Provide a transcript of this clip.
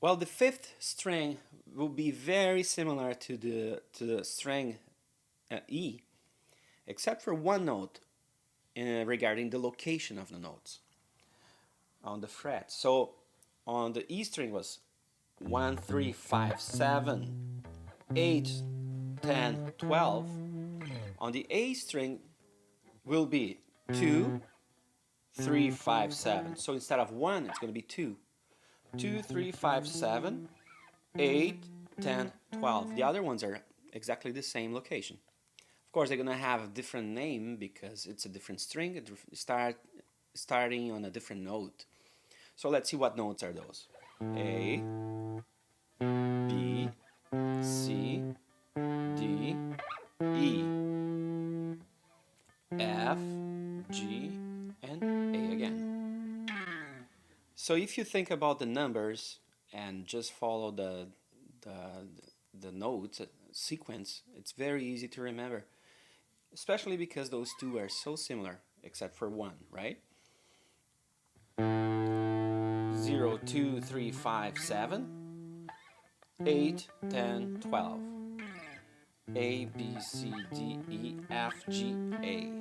Well, the fifth string will be very similar to the string E, except for one note regarding the location of the notes on the fret. So on the E string was 1, 3, 5, 7, 8, 10, 12. On the A string will be 2, 3, 5, 7. So instead of 1, it's going to be 2. 2, 3, 5, 7, 8, 10, 12. The other ones are exactly the same location. Of course, they're going to have a different name because it's a different string, starting on a different note. So let's see what notes are those. A, B, C, D, E, F, G, and A again. So if you think about the numbers and just follow the notes sequence, it's very easy to remember, especially because those two are so similar, except for one, right? 0, 2, 3, 5, 7, 8, 10, 12. A, B, C, D, E, F, G, A.